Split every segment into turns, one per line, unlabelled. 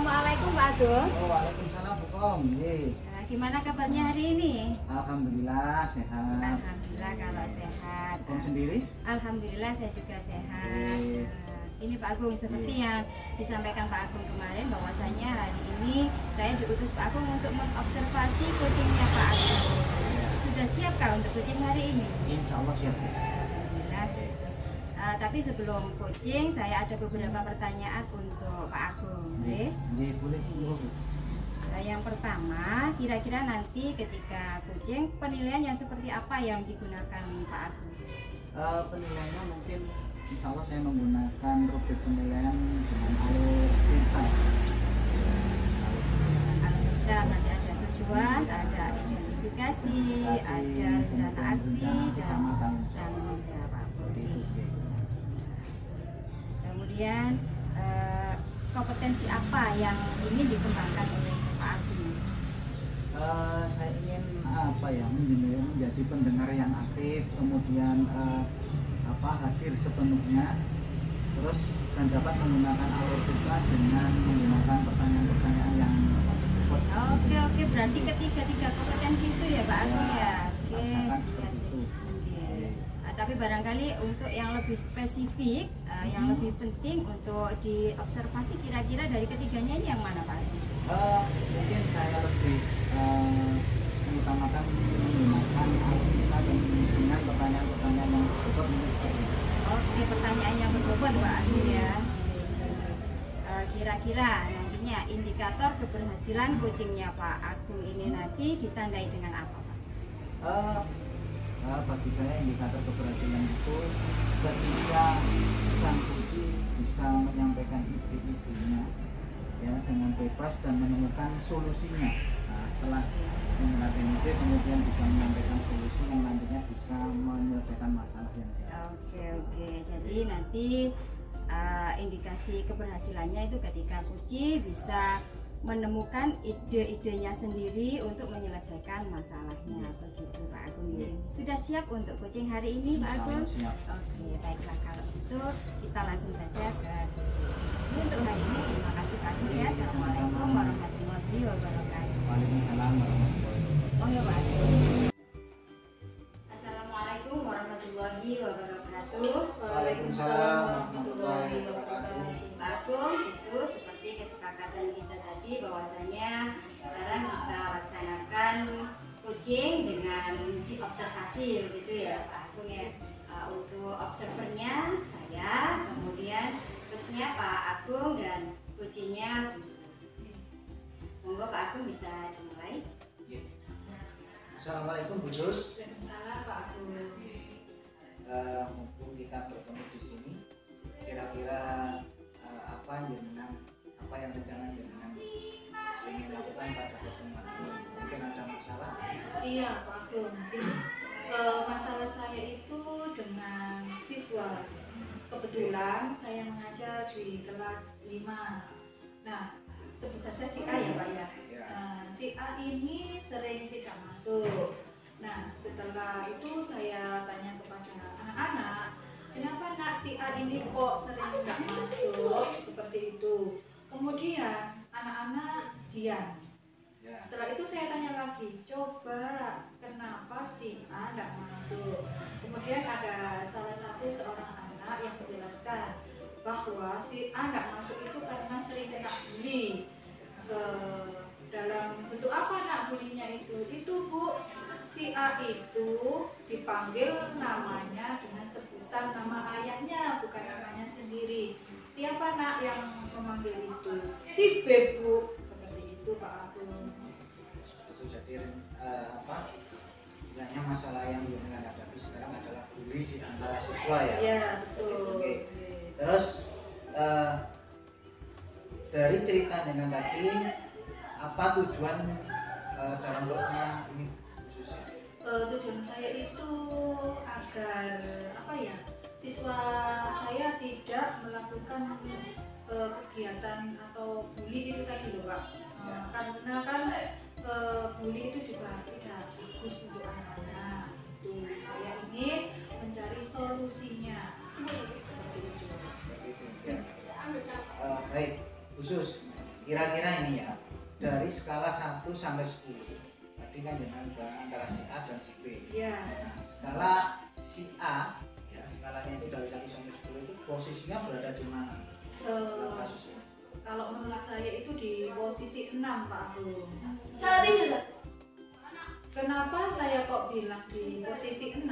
Assalamualaikum Pak Agung.
Waalaikumsalam Bu Kom.
Nah, gimana kabarnya hari ini?
Alhamdulillah sehat.
Alhamdulillah kalau sehat.
Bu Kom sendiri?
Alhamdulillah saya juga sehat. Ini Pak Agung, seperti yang disampaikan Pak Agung kemarin, bahwasanya hari ini saya diutus Pak Agung untuk mengobservasi kucingnya Pak Agung. Sudah siapkah untuk kucing hari ini?
Insya Allah siap.
Alhamdulillah. Tapi sebelum kucing, saya ada beberapa pertanyaan untuk Pak Agung.
Boleh.
Yang pertama, kira-kira nanti ketika kucing, penilaian yang seperti apa yang digunakan Pak Agung?
Penilaiannya mungkin insya Allah saya menggunakan rubrik penilaian dengan alur cerita.
Alur cerita nanti ada tujuan, ada identifikasi, ada rencana aksi, dan tanggung jawab. Kemudian kompetensi apa yang ingin dikembangkan oleh Pak Agung?
Saya ingin menjadi pendengar yang aktif, kemudian hadir sepenuhnya, terus dan dapat menggunakan alur cerita dengan menggunakan pertanyaan-pertanyaan yang
Oke, berarti ketiga kompetensi itu ya Pak Agung ya. Oke, siap. Tapi barangkali untuk yang lebih spesifik, yang lebih penting untuk diobservasi, kira-kira dari ketiganya ini yang mana Pak Agung?
Mungkin saya lebih mengutamakan menggunakan alur cerita dengan pertanyaan-pertanyaan yang berbobot.
Oke, pertanyaan yang berbobot Pak Agung ya. Kira-kira nantinya indikator keberhasilan kucingnya Pak Agung ini nanti ditandai dengan apa Pak?
Bagi saya indikator keberhasilan itu ketika sang kucing bisa menyampaikan ide-idenya ya dengan bebas dan menemukan solusinya. Nah, setelah menerapkan ide kemudian bisa menyampaikan solusi yang nantinya bisa menyelesaikan masalah yang ada.
Oke. Jadi nanti indikasi keberhasilannya itu ketika kucing bisa menemukan ide-idenya sendiri untuk menyelesaikan masalahnya, begitu Pak Agung. Sudah siap untuk kucing hari ini Pak Agung?
Siap.
Oke, baiklah, kalau itu kita langsung saja ke kucing. Untuk hari ini terima kasih Pak Agung ya. Assalamualaikum warahmatullahi wabarakatuh.
Waalaikumsalam warahmatullahi wabarakatuh.
Monggo Pak Agung. Assalamualaikum warahmatullahi wabarakatuh.
Waalaikumsalam warahmatullahi wabarakatuh.
Pak Agung, khusus seperti kesepakatan kita tadi bahwasanya sekarang kita laksanakan kucing dengan diobservasi gitu ya Pak Agung ya. Untuk observernya saya, kemudian coachnya Pak Agung dan kucingnya khusus. Monggo Pak Agung bisa dimulai.
Assalamualaikum Bu Sus.
Waalaikumsalam Pak Agung.
Mumpung kita bertemu di sini, kira-kira apa yang rencana jenengan ingin lakukan pada pertemuan ini? Mungkin ada masalah?
Iya Pak Agung, masalah saya itu dengan siswa. Kebetulan saya mengajar di kelas 5. Nah, sebut saja si A ya Pak ya. Nah, si A ini sering tidak masuk. Nah, setelah itu saya tanya kepada anak-anak, kenapa nak si A ini kok sering tidak masuk seperti itu. Kemudian anak-anak diam. Setelah itu saya tanya lagi, coba kenapa si A tidak masuk. Kemudian ada seorang anak yang menjelaskan bahwa si A tidak masuk itu karena sering kena bully. Dalam bentuk apa nak bulinya itu? Itu Bu, si A itu dipanggil namanya dengan sebutan nama ayahnya, bukan namanya sendiri. Siapa nak yang memanggil itu? Si B Bu. Seperti itu Pak Agung.
Itu jadi istilahnya masalah yang jenengan hadapi sekarang adalah bully di antara siswa ya?
Iya betul.
Oke. Terus dari cerita dengan tadi, apa tujuan dalam pertemuan ini khususnya?
Tujuan saya itu agar siswa saya tidak melakukan kegiatan atau bully itu tadi loh Pak. Karena kan bully itu juga tidak bagus untuk anak-anak. Saya ingin mencari solusinya seperti itu.
Baik, khusus kira-kira ini ya, dari skala 1 sampai 10. Tadi kan dengan antara si A dan si B.
Iya.
Nah, skala si A, ya, skalanya itu dari 1 sampai 10 itu posisinya berada di mana? Dalam kasusnya.
Kalau menurut saya itu di posisi 6 Pak Agung. Kenapa saya kok bilang di posisi 6?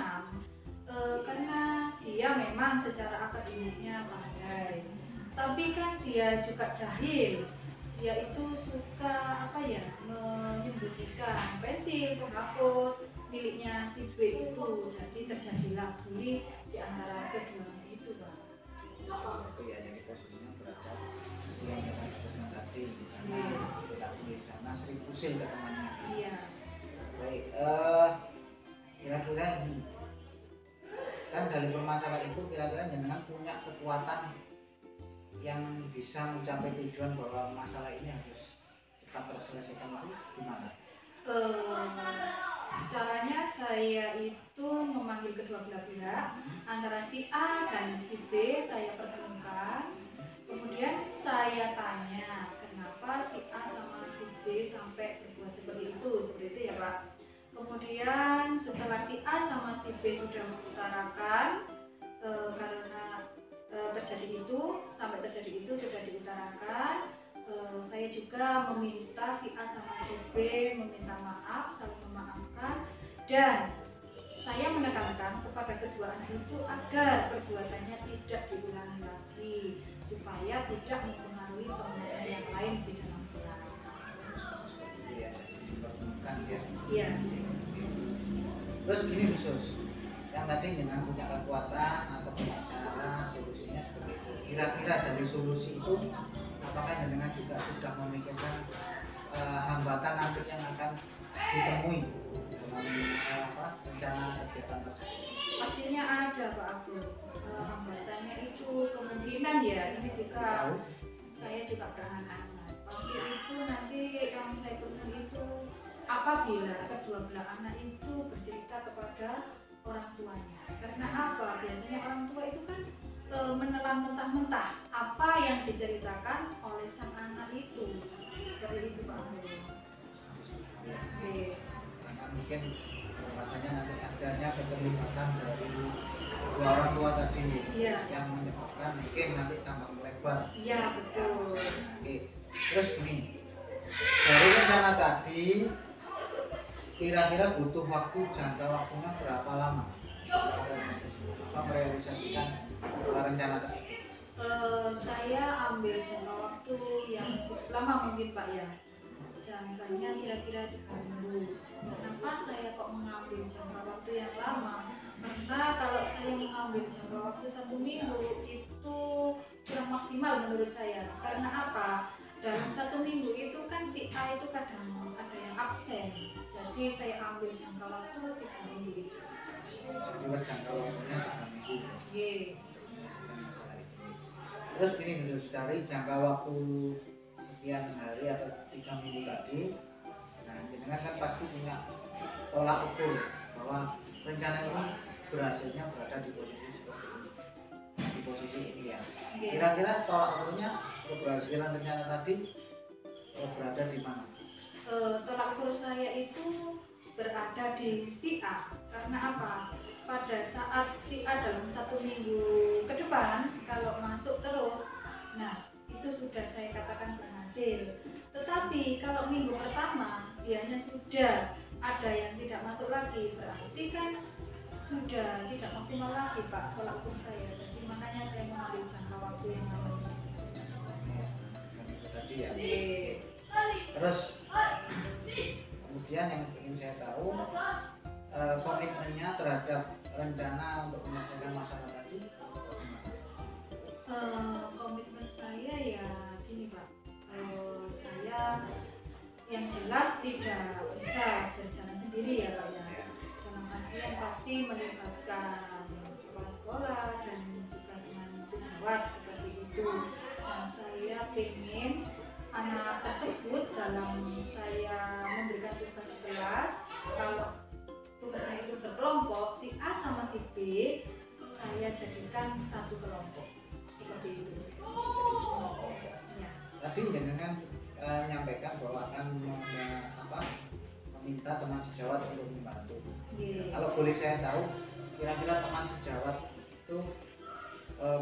Karena dia memang secara akademiknya pandai, tapi kan dia juga jahil. Dia itu suka menyembunyikan pensil, penghapus miliknya si B itu, jadi terjadilah bully di antara keduanya itu Pak.
Itu ya, jadi posisinya berada di yang kita sebutkan tadi, karena tidak di sana sering usil ke temannya.
Iya.
Baik, kira-kira ini kan dari permasalahan itu kira-kira jenengan punya kekuatan yang bisa mencapai tujuan bahwa masalah ini harus cepat terselesaikan itu gimana?
Caranya saya itu memanggil kedua belah pihak, antara si A dan si B saya pertemukan, kemudian saya tanya kenapa si A sama si B sampai berbuat seperti itu ya Pak. Kemudian setelah si A sama si B sudah mengutarakan karena terjadi itu sudah diutarakan, saya juga meminta si A sama si B meminta maaf, saling memaafkan, dan saya menekankan kepada kedua anak itu agar perbuatannya tidak diulangi lagi supaya tidak mempengaruhi pengguna yang lain di dalam kelas.
Iya, dipertemukan ya.
Iya.
Terus gini khusus, yang tadi dengan punya kekuatan atau punya cara solusinya seperti itu. Kira-kira dari solusi itu, apakah jenengan juga sudah memikirkan hambatan nanti yang akan ditemui dalam rencana kegiatan tersebut?
Pastinya ada Pak Agus. Hambatannya itu kemungkinan ya, ini juga saya juga berangan-angan. Pasti itu nanti yang saya temui itu apabila kedua belah anak itu bercerita kepada orang tuanya. Karena apa? Biasanya orang tua itu kan menelan mentah-mentah apa yang diceritakan oleh sang anak itu. Seperti itu Pak Agus. Oke.
Karena mungkin katanya nanti adanya keterlibatan dari kedua orang tua tadi yang menyebabkan mungkin nanti tambah melebar.
Iya betul.
Oke. Terus gini, dari rencana tadi kira-kira butuh waktu, jangka waktunya berapa lama apa merealisasikan rencana tersebut?
Saya ambil jangka waktu yang cukup lama mungkin Pak ya. Jangkanya kira-kira 3 minggu. Kenapa saya kok mengambil jangka waktu yang lama? Karena kalau saya mengambil jangka waktu 1 minggu itu kurang maksimal menurut saya. Karena apa? Dalam 1 minggu itu kan si A itu kadang ada yang absen. Jadi saya ambil jangka waktu 3 minggu itu.
Jadi jangka waktunya 3 minggu.
Oke.
Terus ini harus cari jangka waktu sekian hari atau 3 minggu tadi. Nah, jenengan kan pasti punya tolak ukur bahwa rencana ini berhasilnya berada di posisi seperti ini, di posisi ini ya. Kira-kira tolak ukurnya keberhasilan rencana tadi berada di mana?
Tolak ukur saya itu berada di si A. Karena apa? Pada saat si A dalam 1 minggu ke depan kalau masuk terus, nah itu sudah saya katakan berhasil. Tetapi kalau minggu pertama dianya sudah ada yang tidak masuk lagi, berarti kan sudah tidak maksimal lagi Pak tolak ukur saya. Jadi makanya saya mengambil jangka waktu yang lama.
Tadi ya. Terus kemudian yang ingin saya tahu komitmennya terhadap rencana untuk menyelesaikan masalah tadi.
Komitmen saya ya gini Pak, saya yang jelas tidak bisa berjalan sendiri ya Pak ya. Dalam artian pasti melibatkan kepala sekolah dan juga dengan sejawat seperti itu. Nah saya ingin anak tersebut dalam saya memberikan tugas di kelas, kalau tugasnya itu berkelompok, si A sama si B saya jadikan satu kelompok seperti itu. Ya.
Tadi dengan menyampaikan bahwa akan meminta teman sejawat untuk membantu. Kalau boleh saya tahu, kira-kira teman sejawat itu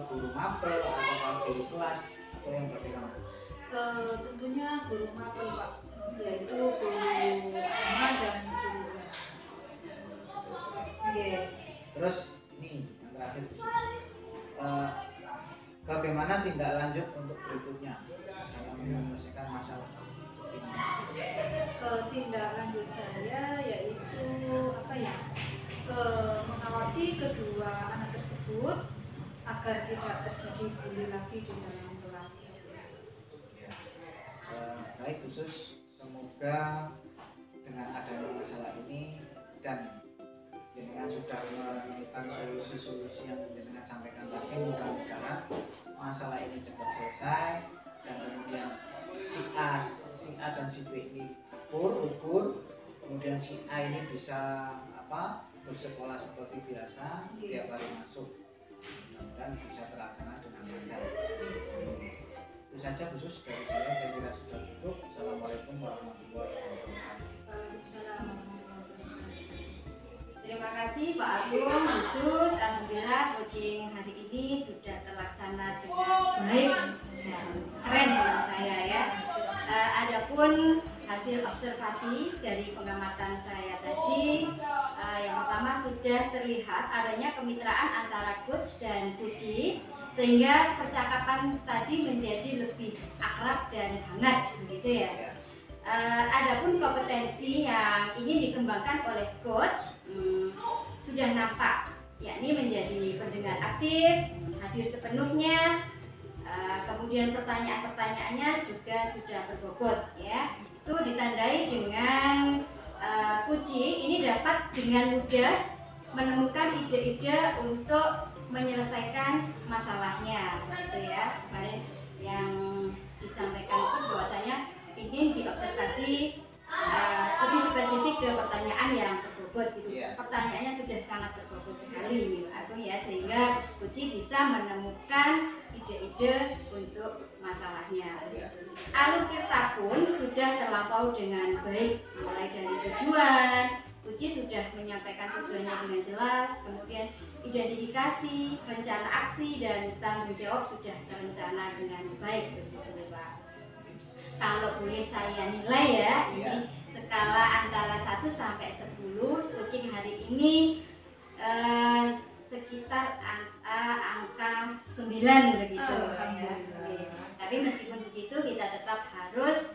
guru mapel atau guru kelas atau yang bagaimana?
Tentunya guru mapel Pak, yaitu guru agama dan guru
Terus nih yang terakhir, bagaimana tindak lanjut untuk berikutnya dalam menyelesaikan masalah ini?
Tindak lanjut saya yaitu mengawasi kedua anak tersebut agar tidak terjadi bully lagi di dalam kelas.
Baik khusus, semoga dengan adanya masalah ini dan dengan sudah menemukan solusi-solusi yang dengan sampaikan tadi, mudah-mudahan masalah ini cepat selesai dan kemudian si A dan si B ini ukur, kemudian si A ini bisa bersekolah seperti biasa, tiap hari masuk, dan bisa terlaksana dengan lancar. Itu saja khusus dari saya kira sudah cukup. Assalamualaikum warahmatullahi wabarakatuh.
Terima kasih Pak Agung, khusus alhamdulillah coaching hari ini sudah terlaksana dengan baik dan keren menurut saya ya. Adapun hasil observasi dari pengamatan saya tadi, yang pertama sudah terlihat adanya kemitraan antara coach dan coachee, sehingga percakapan tadi menjadi lebih akrab dan hangat begitu ya. Adapun kompetensi yang ingin dikembangkan oleh coach sudah nampak, yakni menjadi pendengar aktif, hadir sepenuhnya, kemudian pertanyaan-pertanyaannya juga sudah berbobot ya. Itu ditandai dengan coachee ini dapat dengan mudah menemukan ide-ide untuk menyelesaikan masalahnya gitu ya. Kemarin yang disampaikan itu bahwasanya ingin diobservasi lebih spesifik ke pertanyaan yang berbobot gitu. Pertanyaannya sudah sangat berbobot sekali nih Agung ya, sehingga coachee bisa menemukan ide-ide untuk masalahnya. Alur kita pun sudah terlampau dengan baik, mulai dari tujuan, coachee sudah menyampaikan tujuannya dengan jelas, kemudian identifikasi, rencana aksi dan tanggung jawab sudah terencana dengan baik begitu Pak. Kalau boleh saya nilai ya, ini skala antara 1 sampai 10, coaching hari ini sekitar angka 9 begitu. Tapi meskipun begitu kita tetap harus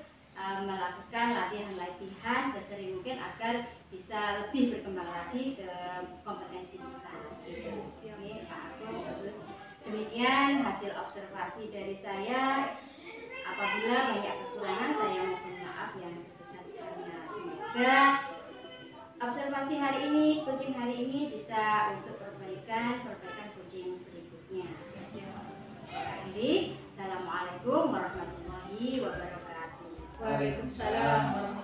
melakukan latihan-latihan sesering mungkin agar bisa lebih berkembang lagi ke kompetensi kita. Oke, Pak Agung. Demikian hasil observasi dari saya. Apabila banyak kekurangan, saya mohon maaf yang sebesar-besarnya. Semoga observasi hari ini, coaching hari ini bisa untuk perbaikan coaching berikutnya. Akhiri, assalamualaikum warahmatullahi wabarakatuh.
Waalaikumsalam warahmatullahi wabarakatuh.